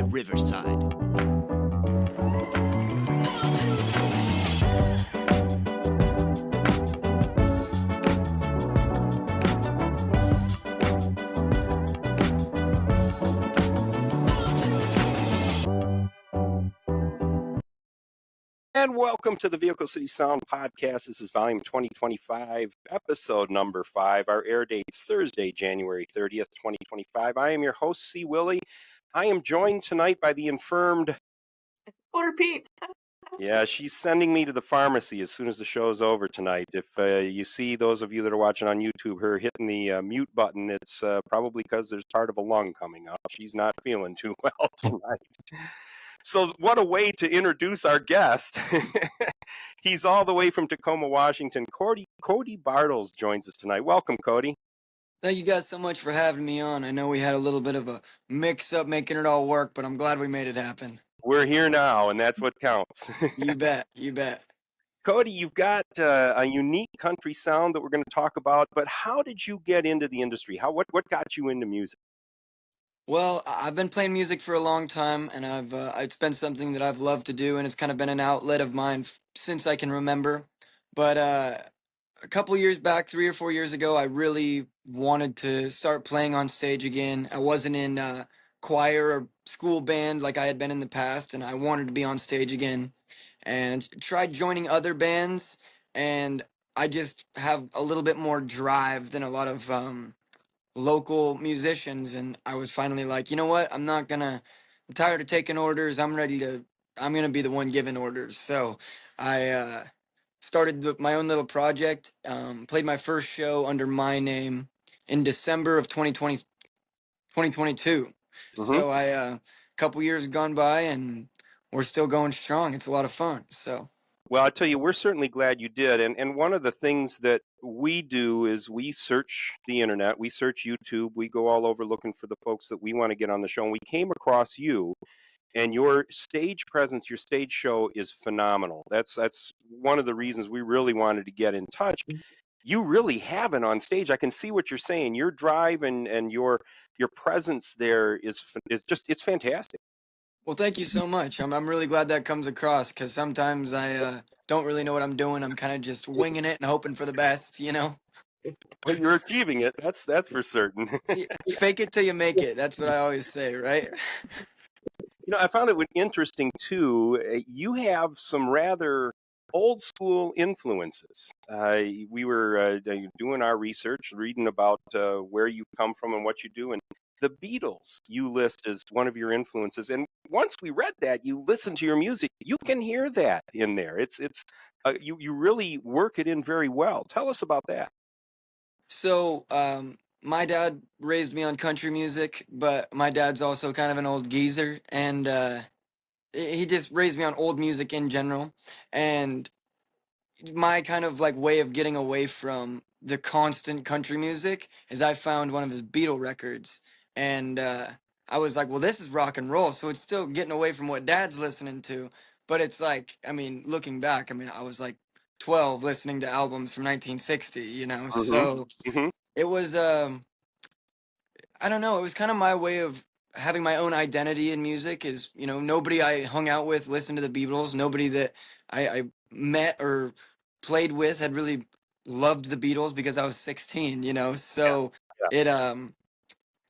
Riverside. And welcome to the Vehicle City Sound Podcast. This is volume 2025, episode number 5. Our air date's Thursday, January 30th, 2025. I am your host, C. Willie. I am joined tonight by the infirmed... Order Pete. Yeah, she's sending me to the pharmacy as soon as the show's over tonight. If you see, those of you that are watching on YouTube, her hitting the mute button, it's probably because there's part of a lung coming up. She's not feeling too well tonight. So what a way to introduce our guest. He's all the way from Tacoma, Washington. Cody Bartels joins us tonight. Welcome, Cody. Thank you guys so much for having me on. I know we had a little bit of a mix-up making it all work, but I'm glad we made it happen. We're here now, and that's what counts. You bet, you bet. Cody, you've got a unique country sound that we're going to talk about, but how did you get into the industry? What got you into music? Well, I've been playing music for a long time, and it's been something that I've loved to do, and it's kind of been an outlet of mine since I can remember. But a couple years back, 3 or 4 years ago, I really wanted to start playing on stage again. I wasn't in choir or school band like I had been in the past, and I wanted to be on stage again. And tried joining other bands, and I just have a little bit more drive than a lot of local musicians, and I was finally like, you know what? I'm tired of taking orders. I'm gonna be the one giving orders. So I started my own little project, played my first show under my name in December of 2022. Mm-hmm. So a couple years gone by, and we're still going strong. It's a lot of fun. So. Well, I tell you, we're certainly glad you did. And one of the things that we do is we search the internet, we search YouTube, we go all over looking for the folks that we want to get on the show. And we came across you, and your stage presence, your stage show is phenomenal. That's one of the reasons we really wanted to get in touch. You really have it on stage. I can see what you're saying. Your drive and your presence there is just, it's fantastic. Well, thank you so much. I'm really glad that comes across, because sometimes I don't really know what I'm doing. I'm kind of just winging it and hoping for the best, you know? Well, you're achieving it. That's for certain. Fake it till you make it. That's what I always say, right? You know, I found it interesting, too. You have some rather old school influences. We were doing our research, reading about where you come from and what you do, and the Beatles you list as one of your influences. And once we read that, you listen to your music, you can hear that in there. It's you really work it in very well. Tell us about that. So, my dad raised me on country music, but my dad's also kind of an old geezer, and he just raised me on old music in general. And my kind of like way of getting away from the constant country music is I found one of his Beatle records, and I was like, well, this is rock and roll, so it's still getting away from what dad's listening to, but it's like, I mean, looking back, I mean, I was like 12 listening to albums from 1960, you know. So Mm-hmm. it was I don't know, it was kind of my way of having my own identity in music. Is, you know, nobody I hung out with listened to the Beatles. Nobody that I met or played with had really loved the Beatles because I was 16, you know. So Yeah. it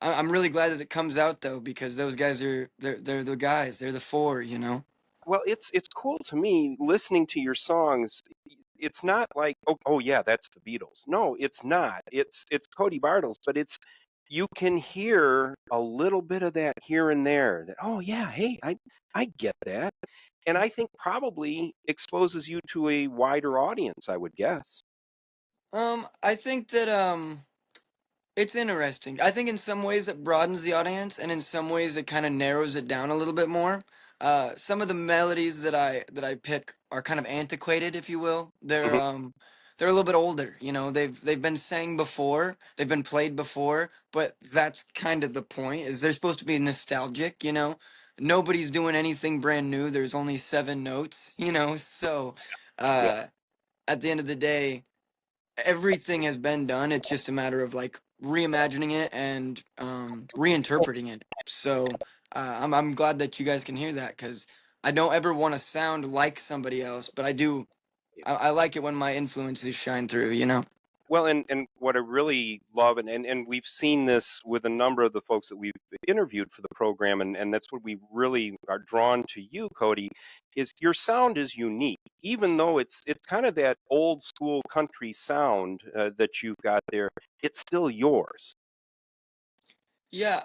I'm really glad that it comes out, though, because those guys they're the guys. They're the four, you know. Well, it's cool to me listening to your songs. It's not like, oh yeah, that's the Beatles. No, it's not. It's Cody Bartels, but it's, you can hear a little bit of that here and there. That, oh yeah, hey, I get that, and I think probably exposes you to a wider audience, I would guess. I think that it's interesting. I think in some ways it broadens the audience, and in some ways it kind of narrows it down a little bit more. Some of the melodies that I pick are kind of antiquated, if you will. Hmm. They're a little bit older. You know, they've been sang before, they've been played before, but that's kind of the point. Is they're supposed to be nostalgic. You know, nobody's doing anything brand new. There's only 7 notes. You know, so Yeah. uh, at the end of the day, everything has been done. It's just a matter of like reimagining it and reinterpreting it. So I'm glad that you guys can hear that because I don't ever want to sound like somebody else, but I do. I like it when my influences shine through. You know. Well, and what I really love, and we've seen this with a number of the folks that we've interviewed for the program, and that's what we really are drawn to you, Cody, is your sound is unique. Even though it's kind of that old school country sound that you've got there, it's still yours. Yeah,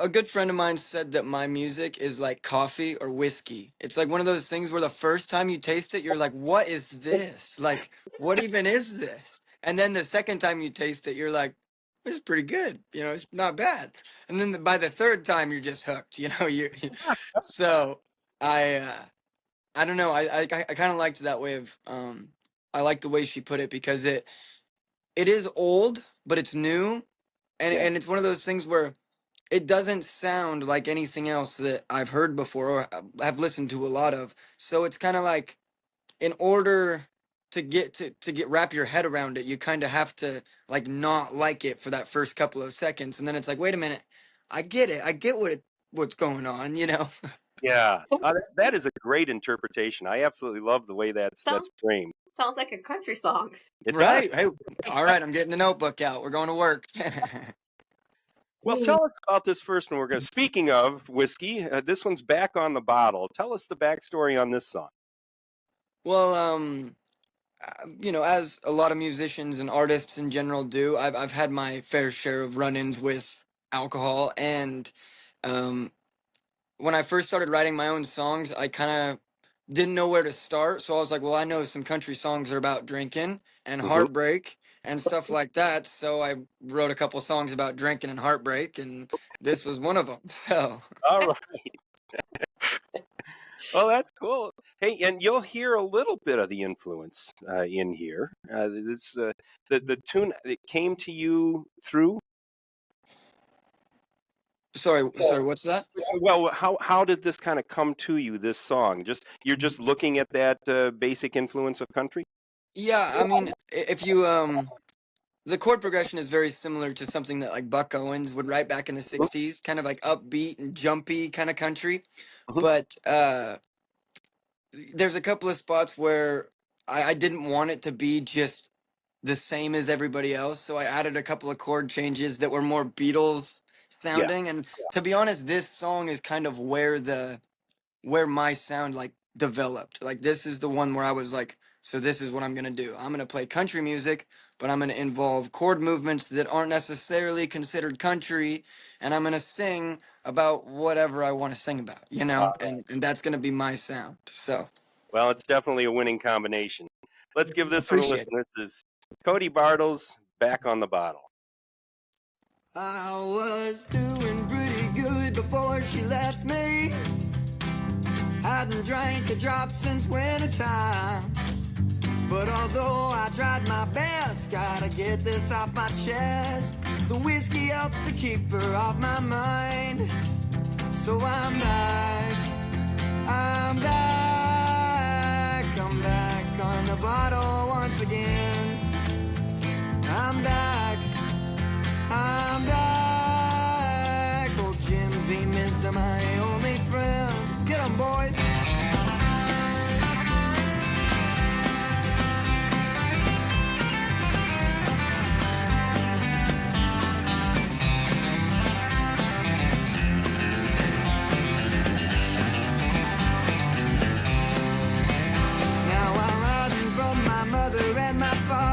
a good friend of mine said that my music is like coffee or whiskey. It's like one of those things where the first time you taste it, you're like, what is this? Like, what even is this? And then the second time you taste it, you're like, it's pretty good. You know, it's not bad. And then by the third time, you're just hooked. You know, so I, uh, I don't know. I kind of liked that way of, I like the way she put it because it is old, but it's new. Yeah. And it's one of those things where it doesn't sound like anything else that I've heard before or have listened to a lot of. So it's kind of like in order to get wrap your head around it, you kind of have to like not like it for that first couple of seconds, and then it's like, wait a minute, I get it. I get what's going on, you know. Yeah, that is a great interpretation. I absolutely love the way that's Sounds framed. sounds like a country song. It does. Right. Hey, all right, I'm getting the notebook out. We're going to work. Well, tell us about this first one. We're going. Speaking of whiskey, this one's back on the bottle. Tell us the backstory on this song. Well, you know, as a lot of musicians and artists in general do, I've had my fair share of run-ins with alcohol, and um, when I first started writing my own songs, I kind of didn't know where to start. So I was like, well, I know some country songs are about drinking and Hmm. heartbreak and stuff like that. So I wrote a couple songs about drinking and heartbreak, and this was one of them. So. All right. Well, that's cool. Hey, and you'll hear a little bit of the influence in here. The tune that came to you through. Sorry, what's that? Well, how did this kind of come to you? This song, just you're just looking at that basic influence of country. Yeah, I mean, if you the chord progression is very similar to something that like Buck Owens would write back in the 60s, kind of like upbeat and jumpy kind of country. Mhm. But there's a couple of spots where I didn't want it to be just the same as everybody else, so I added a couple of chord changes that were more Beatles Yeah. sounding. And to be honest, this song is kind of where my sound like developed. Like this is the one where I was like, so this is what I'm gonna do. I'm gonna play country music, but I'm gonna involve chord movements that aren't necessarily considered country, and I'm gonna sing about whatever I want to sing about, you know, and that's gonna be my sound. So Well, it's definitely a winning combination. Let's give this one a appreciate it. listen. This is Cody Bartels, Back on the Bottle. I was doing pretty good before she left me. Hadn't drank a drop since winter time. But although I tried my best, gotta get this off my chest. The whiskey helps to keep her off my mind. So I'm back, I'm back, I'm back on the bottle once again. I'm back, I'm back. Old Jim Beam is my only friend. Get 'em, boys. Now I'm hiding from my mother and my father.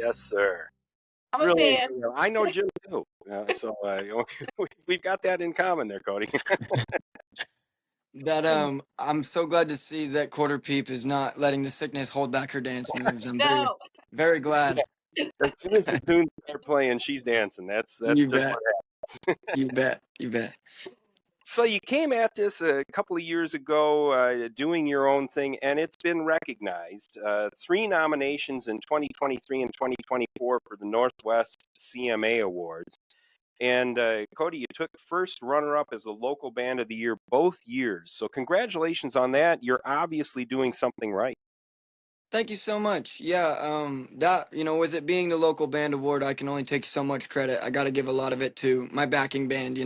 Yes, sir. I'm a Really fan. enjoy them. I know Jim too. We've got that in common there, Cody. That I'm so glad to see that Quarter Peep is not letting the sickness hold back her dance moves. I'm very, No. very glad. As soon as the tunes start playing, she's dancing. That's You just bet. what. You bet. You bet. So you came at this a couple of years ago, doing your own thing, and it's been recognized. Three nominations in 2023 and 2024 for the Northwest CMA Awards. And Cody, you took first runner-up as the local band of the year both years. So congratulations on that. You're obviously doing something right. Thank you so much. Yeah, that, with it being the local band award, I can only take so much credit. I got to give a lot of it to my backing band,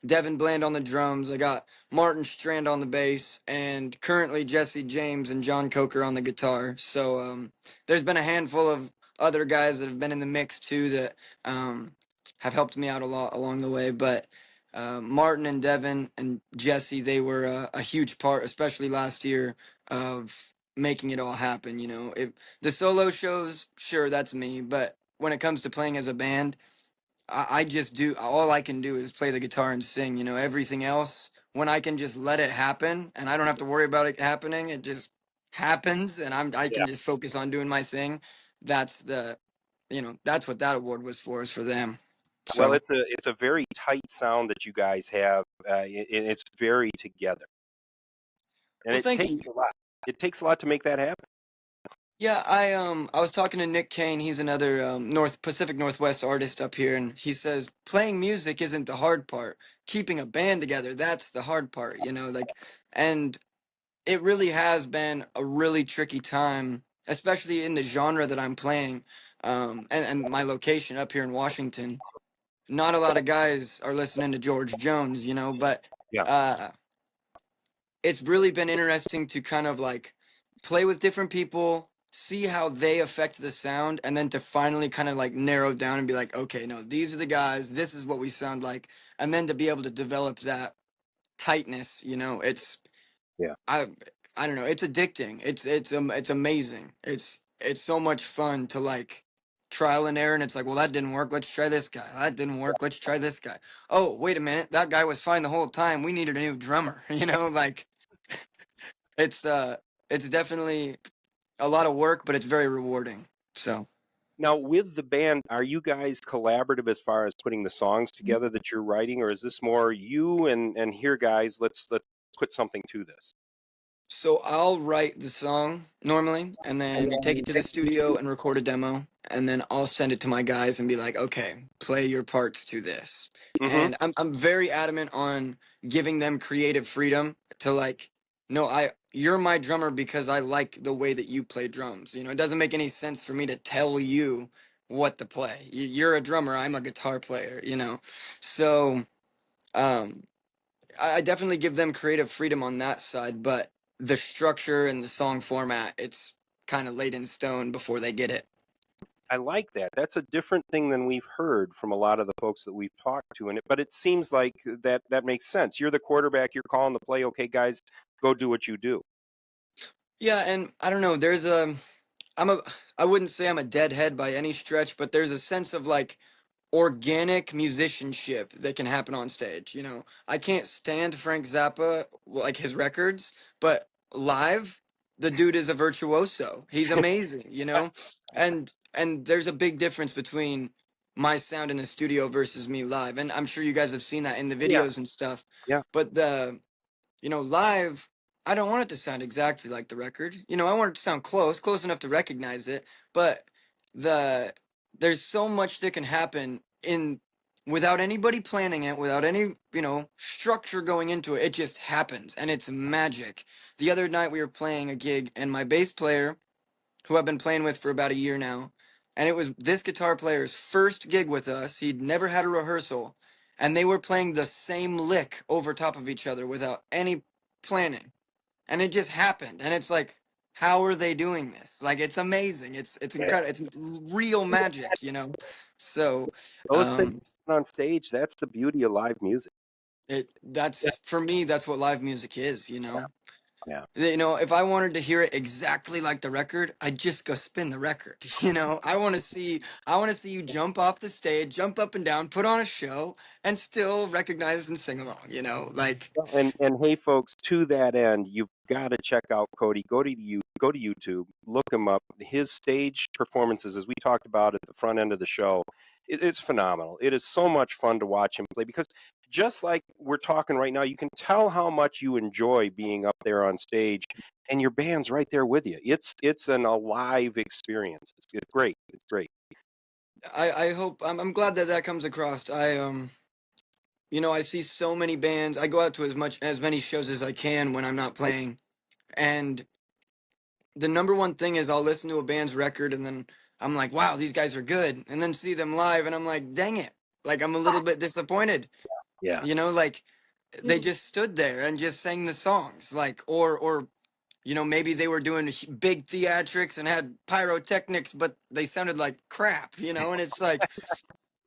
Devin Bland on the drums. I got Martin Strand on the bass, and currently Jesse James and John Coker on the guitar. So, there's been a handful of other guys that have been in the mix too that, have helped me out a lot along the way. But, Martin and Devin and Jesse, they were a huge part, especially last year, of making it all happen. If the solo shows, sure, that's me, but when it comes to playing as a band, I just do, all I can do is play the guitar and sing. Everything else, when I can just let it happen and I don't have to worry about it happening, it just happens, and I Yeah. can just focus on doing my thing. That's that's what that award was for, is for them. Well, So, it's a very tight sound that you guys have, and it's very together, and well, it thank takes you. a lot. It takes a lot to make that happen. Yeah, I was talking to Nick Kane. He's another North Pacific Northwest artist up here, and he says playing music isn't the hard part. Keeping a band together, that's the hard part, and it really has been a really tricky time, especially in the genre that I'm playing, and my location up here in Washington. Not a lot of guys are listening to George Jones, but Yeah. uh it's really been interesting to kind of like play with different people, see how they affect the sound, and then to finally kind of like narrow down and be like, okay, no, these are the guys, this is what we sound like, and then to be able to develop that tightness, Yeah. I I don't know, it's addicting. It's amazing. It's so much fun to like trial and error, and it's like, well, that didn't work, let's try this guy. That didn't work, let's try this guy. Oh, wait a minute, that guy was fine the whole time. We needed a new drummer, like it's it's definitely a lot of work, but it's very rewarding. So Now, with the band, are you guys collaborative as far as putting the songs together that you're writing, or is this more you and here, guys? Let's put something to this. so I'll write the song normally and then take it to the studio and record a demo, and then I'll send it to my guys and be like, "Okay, play your parts to this." Mm-hmm. And I'm very adamant on giving them creative freedom to like, no, you're my drummer because I like the way that you play drums. It doesn't make any sense for me to tell you what to play. You're a drummer, I'm a guitar player. So, um I definitely give them creative freedom on that side, but the structure and the song format, it's kind of laid in stone before they get it. I like that. That's a different thing than we've heard from a lot of the folks that we've talked to, but it seems like that makes sense. You're the quarterback. You're calling the play. Okay, guys, go do what you do. Yeah, and I don't know, I'm a I wouldn't say I'm a deadhead by any stretch, but there's a sense of like organic musicianship that can happen on stage. I can't stand Frank Zappa, like his records, but live, the dude is a virtuoso. He's amazing, and there's a big difference between my sound in the studio versus me live. And I'm sure you guys have seen that in the Yeah, videos and stuff. yeah. But live, I don't want it to sound exactly like the record. I want it to sound close enough to recognize it. But the there's so much that can happen in without anybody planning it, without any structure going into it. It just happens, and it's magic. The other night we were playing a gig, and my bass player, who I've been playing with for about a year now, and it was this guitar player's first gig with us. He'd never had a rehearsal, and they were playing the same lick over top of each other without any planning. And it just happened. And it's like, how are they doing this? Like, it's amazing. It's Yeah. incredible. It's real magic. So, Those things um, on stage. That's the beauty of live music. that's for me, that's what live music is. Yeah. You know, if I wanted to hear it exactly like the record, I'd just go spin the record. You know, I want to see you jump off the stage, jump up and down, put on a show, and still recognize and sing along. You know, like And hey, folks, to that end, you've got to check out Cody. Go to YouTube, look him up. His stage performances, as we talked about at the front end of the show, it's phenomenal. It is so much fun to watch him play because just like we're talking right now, you can tell how much you enjoy being up there on stage, and your band's right there with you. It's an alive experience. It's great. It's great. I hope I'm glad that that comes across. You know, I see so many bands. I go out to as many shows as I can when I'm not playing, and the number one thing is I'll listen to a band's record and then I'm like, wow, these guys are good. And then see them live and I'm like, dang it. Like I'm a little bit disappointed. Yeah. You know, like they just stood there and just sang the songs. Like or you know, maybe they were doing big theatrics and had pyrotechnics, but they sounded like crap, you know, and it's like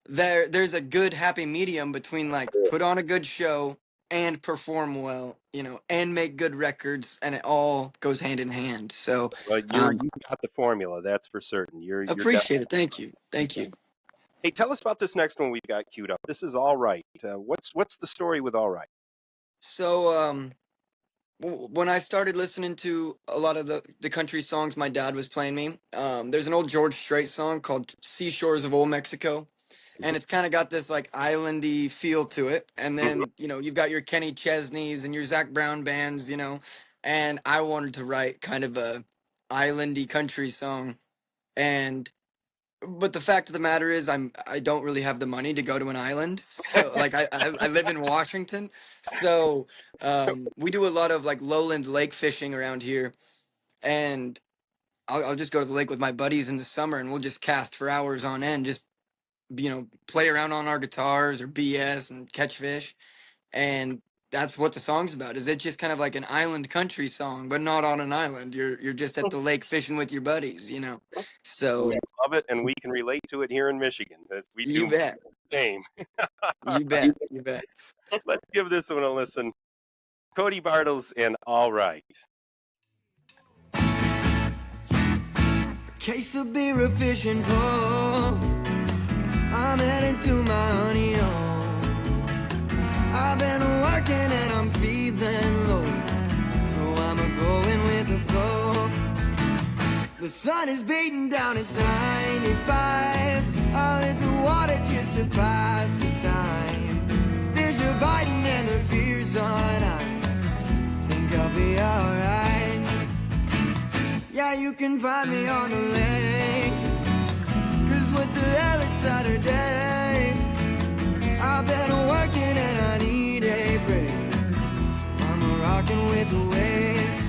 there's a good happy medium between like put on a good show and perform well, you know, and make good records, and it all goes hand in hand. So Well, um, you got the formula, that's for certain. You're appreciate definitely. it. Thank you. Thank you. Hey, tell us about this next one we've got queued up. This is All Right. What's the story with All Right? So when I started listening to a lot of the country songs my dad was playing me, there's an old George Strait song called "Seashores of Old Mexico." And it's kind of got this like islandy feel to it. And Mhm. then, you know, you've got your Kenny Chesneys and your Zach Brown bands, you know. And I wanted to write kind of a islandy country song. And but the fact of the matter is I don't really have the money to go to an island. So like I live in Washington. So we do a lot of like lowland lake fishing around here. And I'll just go to the lake with my buddies in the summer and we'll just cast for hours on end, just you know, play around on our guitars or BS and catch fish. And that's what the song's about. Is it just kind of like an island country song, but not on an island. You're just at the lake fishing with your buddies, you know. We So love it, and we can relate to it here in Michigan, as we you do bet. the same. You bet. You bet. Let's give this one a listen. Cody Bartels and All Right. Case of beer, a fishing pole. I'm heading to my honey home. I've been working and I'm feeling low, so I'm a going with the flow. The sun is beating down, it's 95. I'll hit the water just to pass the time. Fish are biting and the beer's on ice. Think I'll be alright. Yeah, you can find me on the lake, 'cause what the hell, it's Saturday. I've been working and I need a break, so I'm rocking with the waves.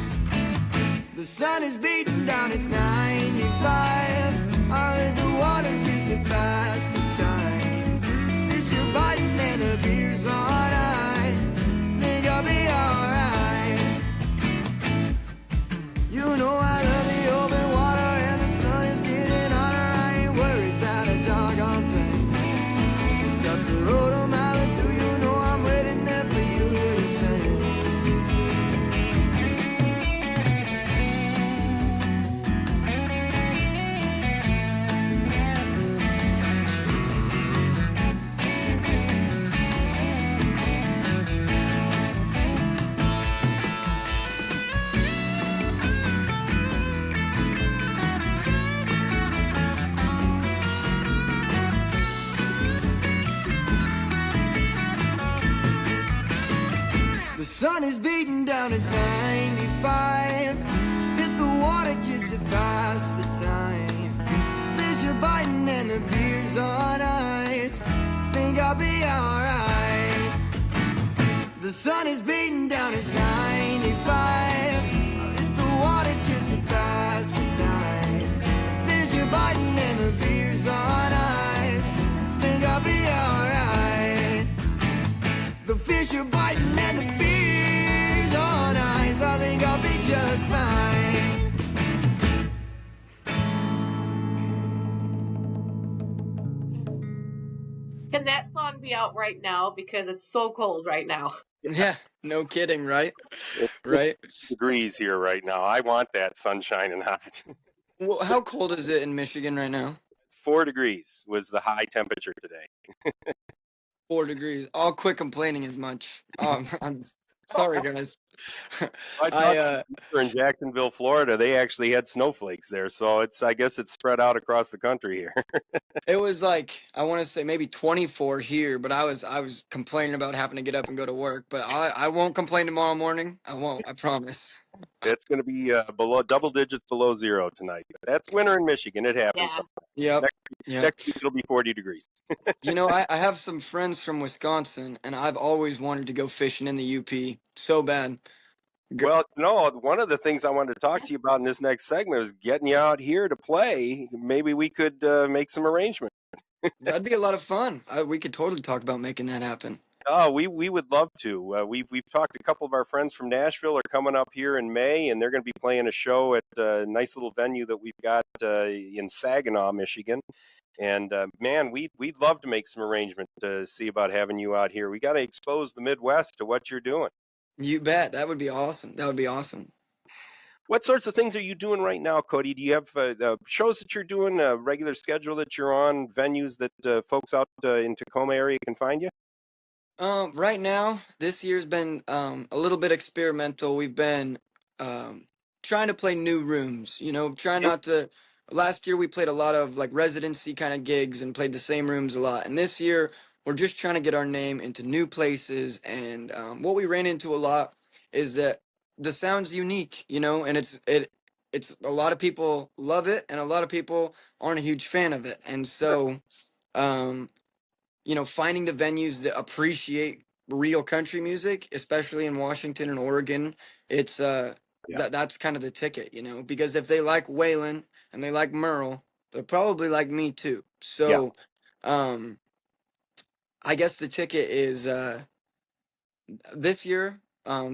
The sun is beating down, it's 95. I'll hit the water just to pass the time. Fish are biting and the beer's on ice. Think I'll be alright. You know I love the open water and the sun is getting hotter. I ain't worried about a doggone thing. Just up the road a mile or two, you know I'm waiting there for you to sing. The sun is beating down, it's 95. Hit the water just to pass the time. Fish are biting and the beer's on ice. Think I'll be alright. The sun is beating down, it's 95. I'll hit the water just to pass the time. Fish are biting and the beer's on ice. Think I'll be alright. The fish are biting and the beer's on ice. I think I'll be just fine. Can that song be out right now? Because it's so cold right now. Yeah, no kidding, right? It's Right. 50 degrees here right now. I want that sunshine and hot. Well, how cold is it in Michigan right now? 4 degrees was the high temperature today. 4 degrees. I'll quit complaining as much. I'm sorry, guys. I I talked to her in Jacksonville, Florida. They actually had snowflakes there, so I guess it's spread out across the country here. It was like I want to say maybe 24 here, but I was complaining about having to get up and go to work. But I won't complain tomorrow morning. I won't. I promise. It's going to be below double digits below zero tonight. That's winter in Michigan. It happens. Yeah. Yep. Next, Yep. next week it'll be 40 degrees. You know, I have some friends from Wisconsin, and I've always wanted to go fishing in the UP so bad. Well, no, one of the things I wanted to talk to you about in this next segment is getting you out here to play. Maybe we could make some arrangements. That'd be a lot of fun. We could totally talk about making that happen. Oh, we would love to. We've talked. A couple of our friends from Nashville are coming up here in May, and they're going to be playing a show at a nice little venue that we've got in Saginaw, Michigan. And man, we'd love to make some arrangement to see about having you out here. We got to expose the Midwest to what you're doing. You bet. That would be awesome. That would be awesome. What sorts of things are you doing right now, Cody? Do you have shows that you're doing, a regular schedule that you're on, venues that folks out in Tacoma area can find you? Right now, this year's been a little bit experimental. We've been um trying to play new rooms, try Mhm. not to last year we played a lot of like residency kind of gigs and played the same rooms a lot. And this year we're just trying to get our name into new places and what we ran into a lot is that the sound's unique, and it's a lot of people love it and a lot of people aren't a huge fan of it. And so um finding the venues that appreciate real country music, especially in Washington and Oregon, it's Yeah, that's kind of the ticket, because if they like Waylon and they like Merle, they'll probably like me too. yeah. So, um, I guess the ticket is this year.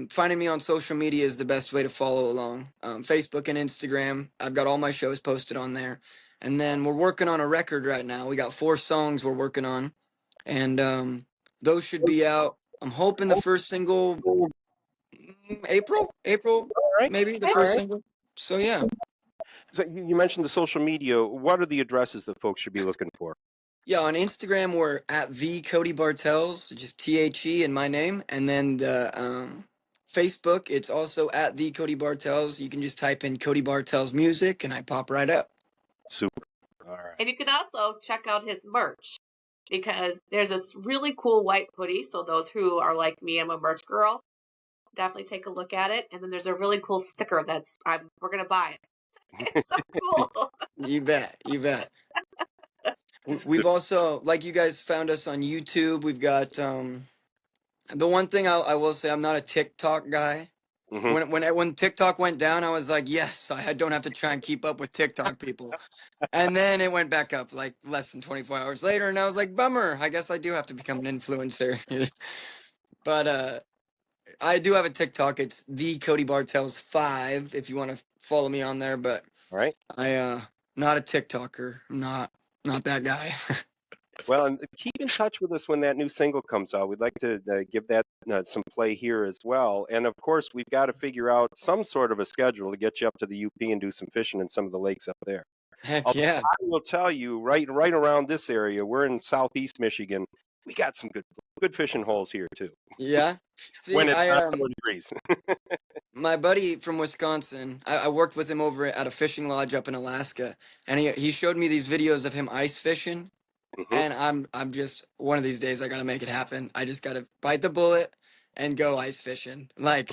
Finding me on social media is the best way to follow along. Facebook and Instagram. I've got all my shows posted on there. And then we're working on a record right now. We got 4 songs we're working on and those should be out. I'm hoping the first single, April, All right, maybe the all first right. single. So yeah, So you mentioned the social media. What are the addresses that folks should be looking for? yeah. On Instagram, we're at the Cody Bartels, just THE and my name, and then the Facebook, it's also at the Cody Bartels. You can just type in Cody Bartels music, and I pop right up. Super. All right. And you can also check out his merch because there's this really cool white hoodie. So those who are like me, I'm a merch girl. Definitely take a look at it. And then there's a really cool sticker we're gonna buy it. It's so cool. You bet, you bet. So, We've also, like you guys found us on YouTube. We've got the one thing I will say, I'm not a TikTok guy. mhm. When TikTok went down, I was like, yes, I don't have to try and keep up with TikTok people. And then it went back up like less than 24 hours later, and I was like, bummer. I guess I do have to become an influencer. But I do have a TikTok. It's the Cody Bartels 5 if you want to follow me on there. But All right. I not a TikToker. I'm not that guy. Well, and keep in touch with us when that new single comes out. We'd like to give that some play here as well. And of course, we've got to figure out some sort of a schedule to get you up to the UP and do some fishing in some of the lakes up there. Heck Although yeah, I will tell you, right around this area, we're in southeast Michigan. We got some good fishing holes here too. yeah. When See, it's I not 4 degrees. my buddy from Wisconsin, I worked with him over at a fishing lodge up in Alaska, and he showed me these videos of him ice fishing, Hmm. and I'm just one of these days I gotta make it happen. I just gotta bite the bullet and go ice fishing. Like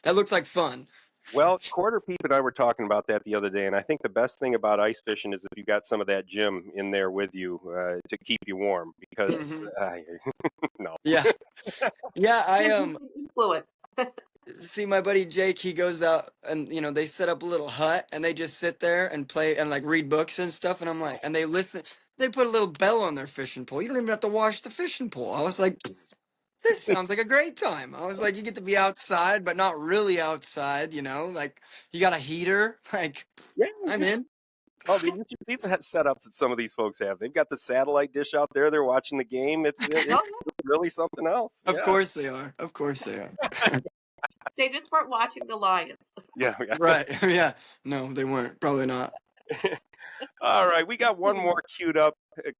that looks like fun. Well, Quarter Peep and I were talking about that the other day, and I think the best thing about ice fishing is if you got some of that gym in there with you to keep you warm. Because Hmm. no, Yeah, yeah. I Gives you some influence. see my buddy Jake. He goes out and they set up a little hut and they just sit there and play and like read books and stuff. And I'm like, and they listen. They put a little bell on their fishing pole. You don't even have to wash the fishing pole. I was like, this sounds like a great time. I was like, you get to be outside, but not really outside. Like you got a heater. Like yeah, I'm just in. Oh, you should see the setups that some of these folks have. They've got the satellite dish out there. They're watching the game. It's Oh, yeah. really something else. Of Yeah, course they are. Of course they are. They just weren't watching the Lions. yeah, yeah. Right. Yeah. No, they weren't. Probably not. All right, we got one more queued up.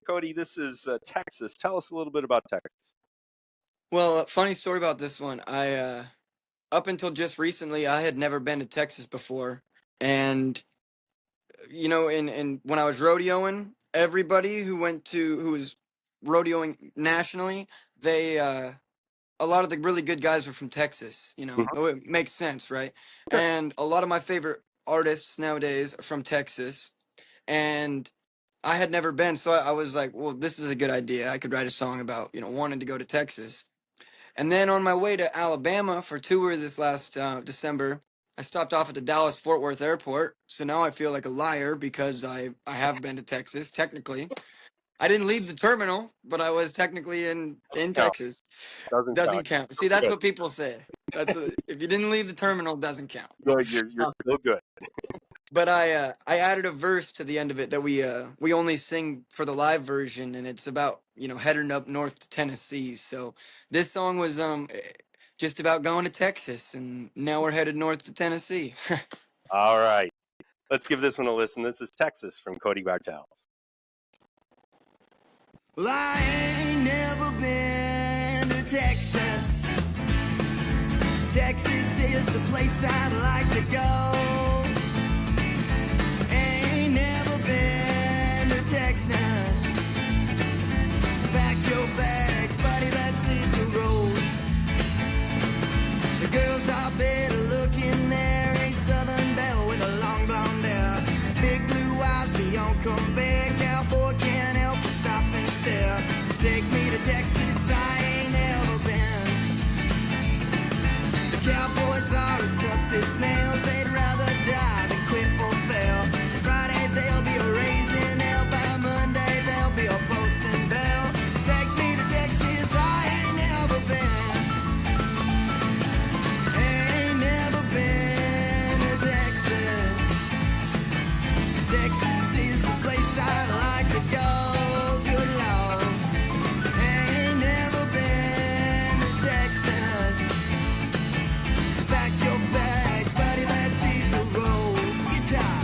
Cody, this is Texas. Tell us a little bit about Texas. Well, funny story about this one. I up until just recently, I had never been to Texas before, and in when I was rodeoing, everybody who was rodeoing nationally, they a lot of the really good guys were from Texas. Mhm. Oh, it makes sense, right? Sure. And a lot of my favorite artists nowadays are from Texas, and I had never been, so I was like, well, this is a good idea. I could write a song about wanting to go to Texas. And then on my way to Alabama for tour this last December, I stopped off at the Dallas Fort Worth airport. So now I feel like a liar because I have been to Texas technically. I didn't leave the terminal, but I was technically in No, Texas. doesn't Doesn't count. count. See, that's Good. what people say. If you didn't leave the terminal, doesn't count. Good. You're Oh. still good. But I added a verse to the end of it that we only sing for the live version, and it's about heading up north to Tennessee. So this song was just about going to Texas, and now we're headed north to Tennessee. All right, let's give this one a listen. This is Texas from Cody Bartels. Well, I ain't never been to Texas. Texas is the place I'd like to go. Ain't never been to Texas. Pack your bags, buddy, let's hit the road. The girls are better looking there. A Southern belle with a long blonde hair, big blue eyes beyond compare. Cowboy can't help but stop and stare. Take me to Texas, I ain't never been. The cowboys are as tough as nails. They'd rather die than quit or fail. Friday they'll be a raising hell. By Monday they'll be a posting bell. Take me to Texas, I ain't never been. Ain't never been to Texas. Texas is the place I'd like to go. Good Lord. Ain't never been to Texas. So pack your bags, buddy, let's hit the road. Guitar.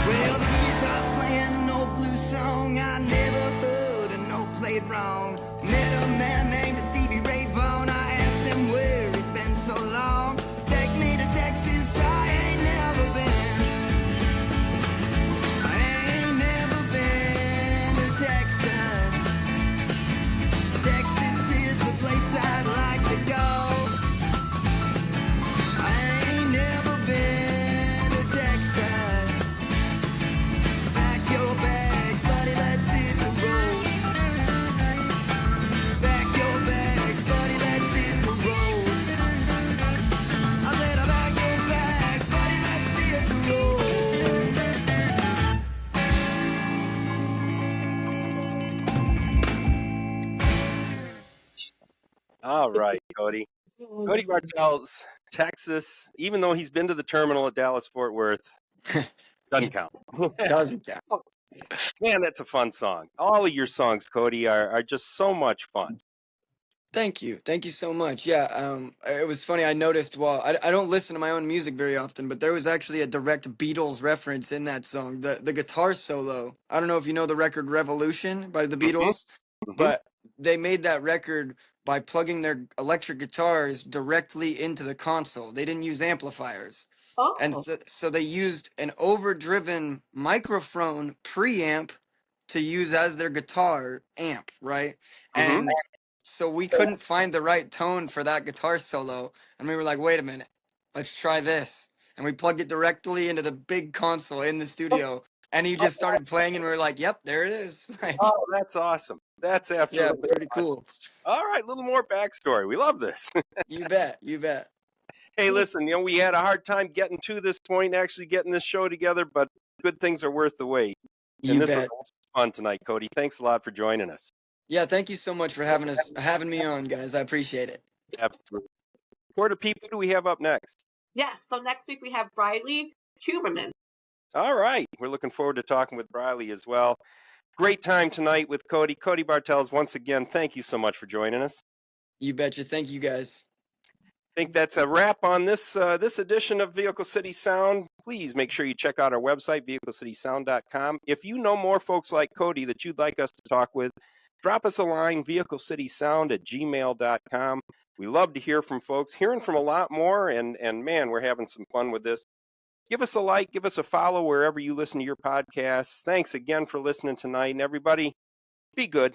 Well, the guitar's playing an old blues song I never heard and no played wrong. Met a man named Stevie Ray Vaughan. I asked him where he'd been so long. Take me to Texas, I ain't never been. I ain't never been to Texas. Texas is the place I'd like to go. I ain't never been to Texas. Pack your bags, buddy, let's hit the road. Pack your bags, buddy, let's hit the road. I said, pack your bags, buddy, let's hit the road. All right, Cody. Cody Bartels, Texas. Even though he's been to the terminal at Dallas Fort Worth, doesn't count. Doesn't count. Oh, Man, that's a fun song. All of your songs, Cody, are just so much fun. Thank you. Thank you so much. Yeah, it was funny. I noticed, well, I don't listen to my own music very often, but there was actually a direct Beatles reference in that song. The guitar solo. I don't know if you know the record Revolution by the Hmm. Beatles, Hmm. but they made that record by plugging their electric guitars directly into the console. They didn't use amplifiers. And oh, so they used an overdriven microphone preamp to use as their guitar amp, right? Hmm. And so we couldn't find the right tone for that guitar solo, and we were like, "Wait a minute, let's try this." And we plugged it directly into the big console in the studio, And he just started playing, and we were like, "Yep, there it is." Like, Oh, that's awesome. That's yeah, absolutely pretty awesome. cool. All right, a little more backstory. We love this. You bet. You bet. Hey, listen, we had a hard time getting to this point, actually getting this show together, but good things are worth the wait. And You this was bet. a lot of fun tonight, Cody. Thanks a lot for joining us. Yeah, thank you so much for having me on, guys. I appreciate it. Absolutely. What people do we have up next? Yes. So next week we have Briley Huberman. All right. We're looking forward to talking with Briley as well. Great time tonight with Cody. Cody Bartels, once again, thank you so much for joining us. You betcha. Thank you, guys. I think that's a wrap on this edition of Vehicle City Sound. Please make sure you check out our website, vehiclecitysound.com. If you know more folks like Cody that you'd like us to talk with, drop us a line, vehiclecitysound@gmail.com. We love to hear from folks, hearing from a lot more, and man, we're having some fun with this. Give us a like, give us a follow wherever you listen to your podcasts. Thanks again for listening tonight, and everybody, be good.